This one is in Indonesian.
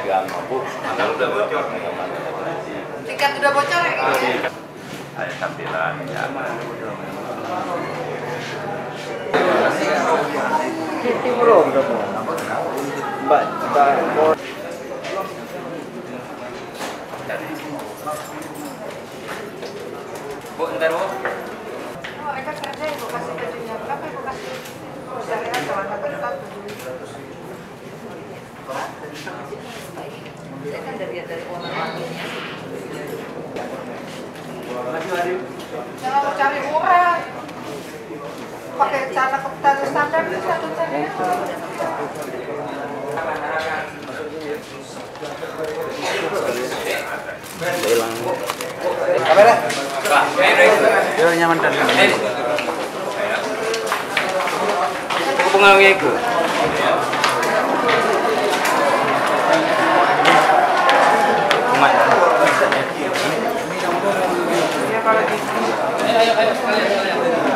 agama, Bu. Mana udah bocor nih. Tiket udah bocor ya? Ada tampilan ya. Kita bro, Mbak, Bu, ntar Bu. Oh, Eka kerja ibu kasih bajunya berapa ibu kasih? Dari celana ketat. Saya kan dari warna-warninya. Jangan cari murah. Pakai celana ketat standar itu satu celana. hilang. Kamera. Yo nyaman dan. Aku pengaruh itu. Ayo sekalian.